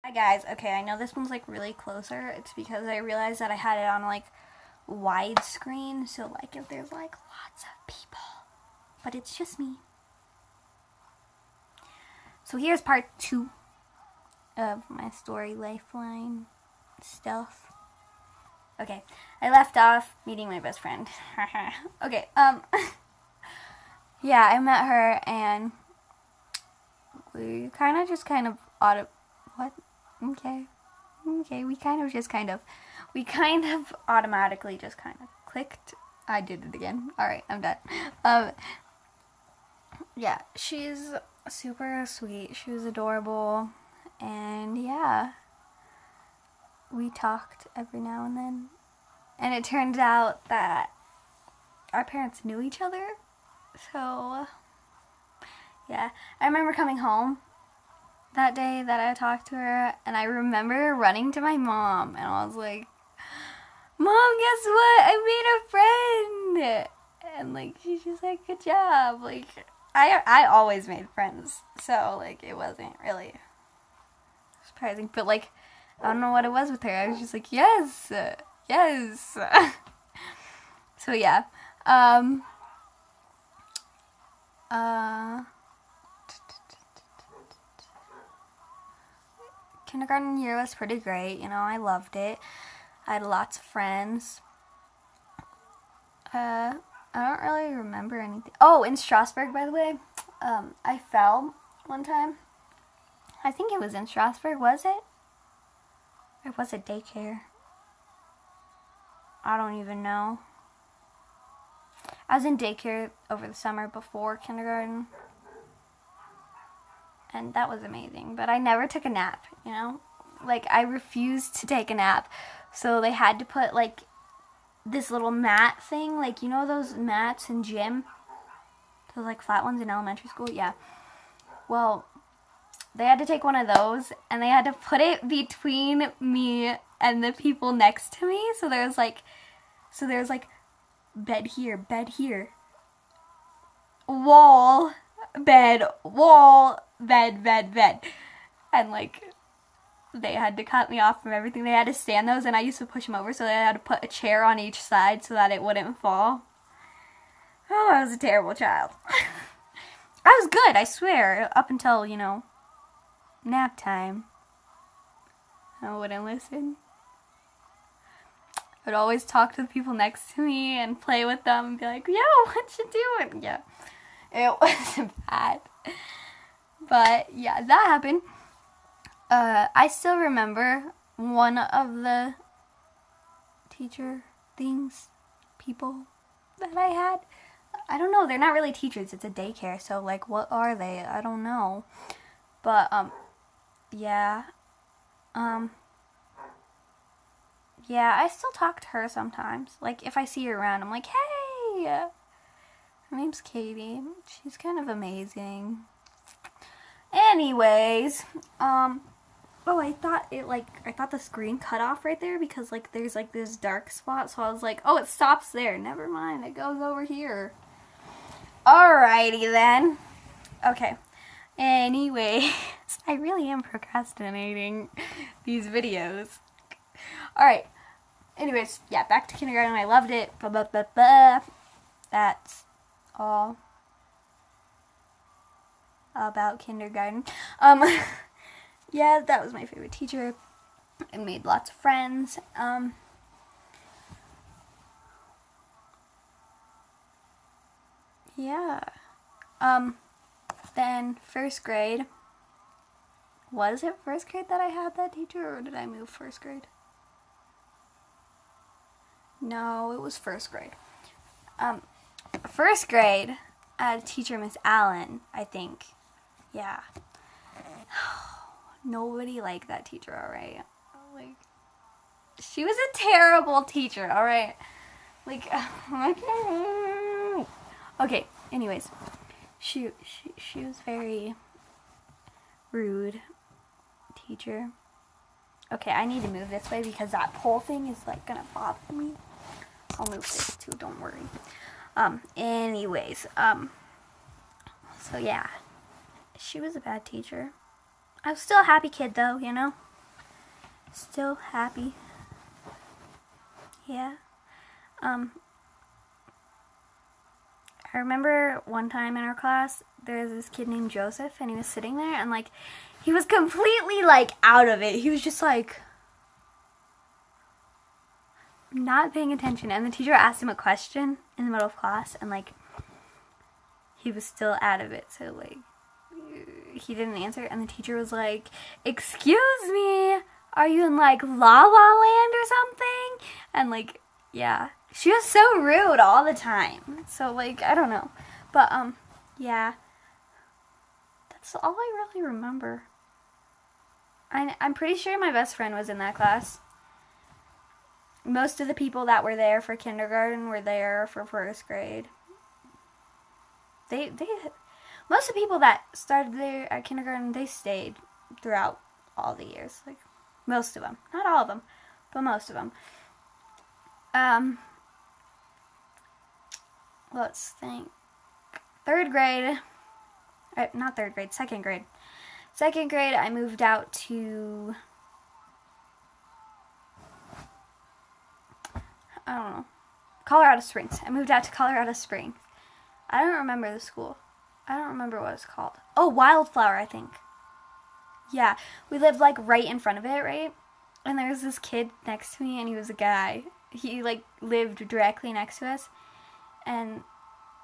Hi guys, okay, I know this one's like really closer. It's because I realized that I had it on like widescreen, so like if there's like lots of people, but it's just me. So here's part 2 of my story, lifeline stuff. Okay, I left off meeting my best friend. Okay, yeah, I met her and we kind of what? Okay, we kind of automatically just kind of clicked. I did it again. Alright, I'm done. Yeah, she's super sweet. She was adorable. And yeah, we talked every now and then. And it turned out that our parents knew each other. So, yeah. I remember coming home that day that I talked to her, and I remember running to my mom, and I was like, Mom, guess what? I made a friend! And, like, she's just like, good job. Like, I always made friends, so, like, it wasn't really surprising, but, like, I don't know what it was with her. I was just like, yes, yes. So, yeah. Kindergarten year was pretty great, you know, I loved it. I had lots of friends. I don't really remember anything. Oh, in Strasbourg, by the way, I fell one time. I think it was in Strasbourg, was it? Or was it daycare? I don't even know. I was in daycare over the summer before kindergarten. And that was amazing. But I never took a nap, you know? Like, I refused to take a nap. So they had to put, like, this little mat thing. Like, you know those mats in gym? Those, like, flat ones in elementary school? Yeah. Well, they had to take one of those, and they had to put it between me and the people next to me. So there's, like, bed here. Wall, bed, bed. And, like, they had to cut me off from everything. They had to stand those, and I used to push them over, so they had to put a chair on each side so that it wouldn't fall. Oh, I was a terrible child. I was good, I swear, up until, you know, nap time. I wouldn't listen. I would always talk to the people next to me and play with them and be like, yo, what you doing? Yeah, it wasn't bad. But, yeah, that happened. I still remember one of the teacher people that I had. I don't know, they're not really teachers, it's a daycare, so, like, what are they? I don't know. But, yeah. Yeah, I still talk to her sometimes. Like, if I see her around, I'm like, hey! Her name's Katie. She's kind of amazing. Anyways, oh, I thought the screen cut off right there because, like, there's, like, this dark spot, so I was like, oh, it stops there. Never mind, it goes over here. Alrighty, then. Okay. Anyways, I really am procrastinating these videos. Alright. Anyways, yeah, back to kindergarten. I loved it. Blah, blah, blah, blah. That's all about kindergarten. Yeah, that was my favorite teacher. I made lots of friends. Yeah. Then first grade. Was it first grade that I had that teacher, or did I move first grade? No, it was first grade. First grade, I had a teacher, Miss Allen, I think. Yeah. Nobody liked that teacher, alright? Like, she was a terrible teacher, alright? Like, okay, anyways. She was very rude teacher. Okay, I need to move this way because that pole thing is, like, gonna bother me. I'll move this too, don't worry. Anyways, so yeah. She was a bad teacher. I was still a happy kid though, you know? Still happy. Yeah. I remember one time in our class, there was this kid named Joseph, and he was sitting there, and, like, he was completely, like, out of it. He was just, like, not paying attention. And the teacher asked him a question in the middle of class, and, like, he was still out of it. So, like, he didn't answer, and the teacher was like, "Excuse me, are you in, like, La La Land or something?" And, like, yeah. She was so rude all the time. So, like, I don't know. But, yeah. That's all I really remember. I'm pretty sure my best friend was in that class. Most of the people that were there for kindergarten were there for first grade. Most of the people that started there at kindergarten, they stayed throughout all the years. Like, most of them. Not all of them, but most of them. Let's think. Second grade. Second grade, I moved out to, I don't know, Colorado Springs. I moved out to Colorado Springs. I don't remember the school. I don't remember what it's called. Oh, Wildflower, I think. Yeah, we lived, like, right in front of it, right? And there was this kid next to me, and he was a guy. He, like, lived directly next to us. And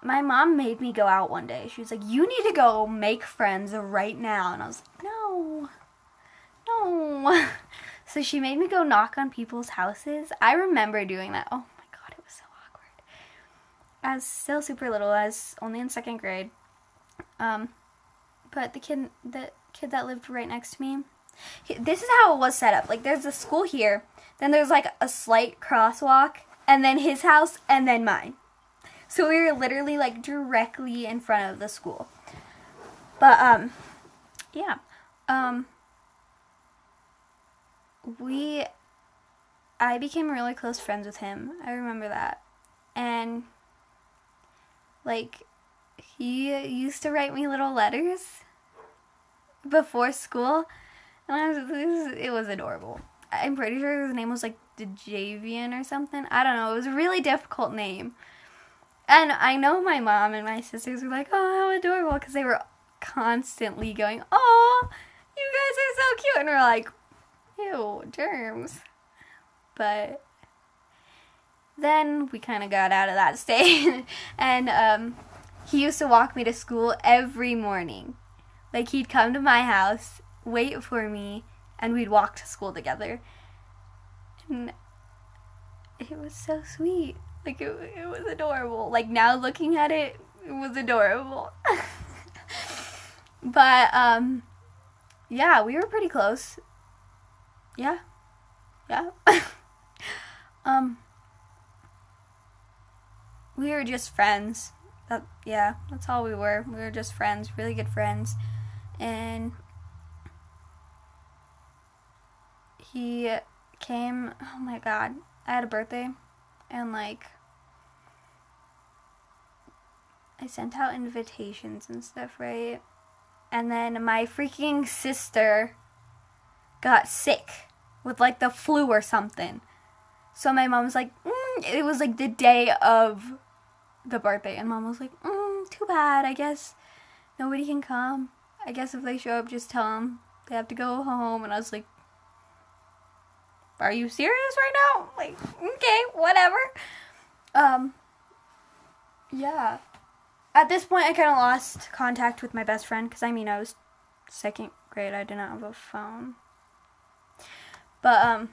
my mom made me go out one day. She was like, "You need to go make friends right now." And I was like, no. So she made me go knock on people's houses. I remember doing that. Oh my god, it was so awkward. I was still super little. I was only in second grade. But the kid that lived right next to me, this is how it was set up. Like, there's a school here, then there's, like, a slight crosswalk, and then his house, and then mine. So we were literally, like, directly in front of the school. But, yeah. I became really close friends with him. I remember that. And, like, he used to write me little letters before school. And it was adorable. I'm pretty sure his name was, like, Dejavian or something. I don't know. It was a really difficult name. And I know my mom and my sisters were like, "Oh, how adorable," because they were constantly going, "Oh, you guys are so cute." And we're like, "Ew, germs." But then we kind of got out of that state. And he used to walk me to school every morning. Like, he'd come to my house, wait for me, and we'd walk to school together. And it was so sweet. Like, it was adorable. Like, now looking at it, it was adorable. But, yeah, we were pretty close. Yeah. We were just friends. That's all we were. We were just friends, really good friends. And he came, oh my god, I had a birthday, and, like, I sent out invitations and stuff, right? And then my freaking sister got sick with, like, the flu or something. So my mom was like, it was, like, the day of the birthday. And Mom was like, too bad. I guess nobody can come. I guess if they show up, just tell them they have to go home. And I was like, are you serious right now? Like, okay, whatever. Yeah. At this point, I kind of lost contact with my best friend, because, I mean, I was second grade. I didn't have a phone. But,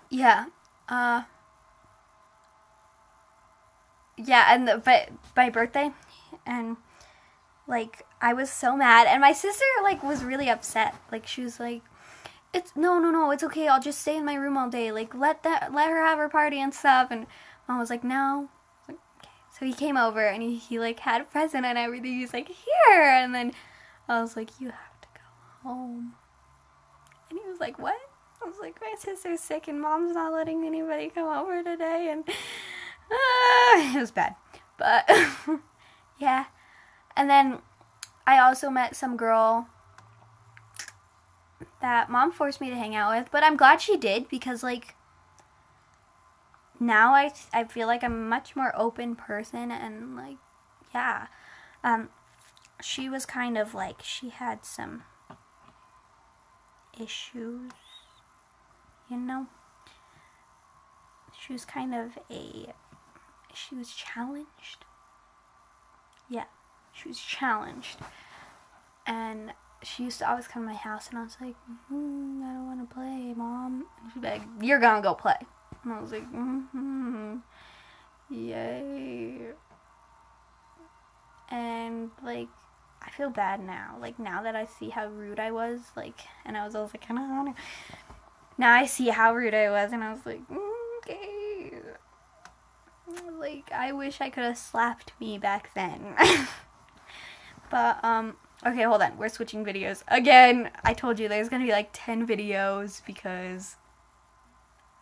yeah. Yeah, and but my birthday, and, like, I was so mad, and my sister, like, was really upset. Like, she was like, no, it's okay, I'll just stay in my room all day. Like, let her have her party and stuff. And Mom was like, no. Like, okay. So he came over, and he like, had a present and everything. He's like, here. And then I was like, you have to go home. And he was like, what? I was like, my sister's sick, and Mom's not letting anybody come over today. And it was bad. But, yeah. And then I also met some girl that Mom forced me to hang out with, but I'm glad she did, because like now I feel like I'm a much more open person, and like, yeah. She was kind of like, she had some issues, you know? She was kind of she was challenged. Yeah, she was challenged. And she used to always come to my house, and I was like, I don't want to play, Mom. And she'd be like, you're gonna go play. And I was like, yay. And like, I feel bad now. Like, now that I see how rude I was, like, and I was always like, now I see how rude I was, and I was like, okay. Like, I wish I could have slapped me back then. But, okay, hold on. We're switching videos. Again, I told you there's gonna be like 10 videos because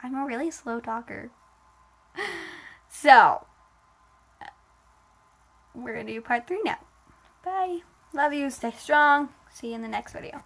I'm a really slow talker. So, we're gonna do part 3 now. Bye. Love you. Stay strong. See you in the next video.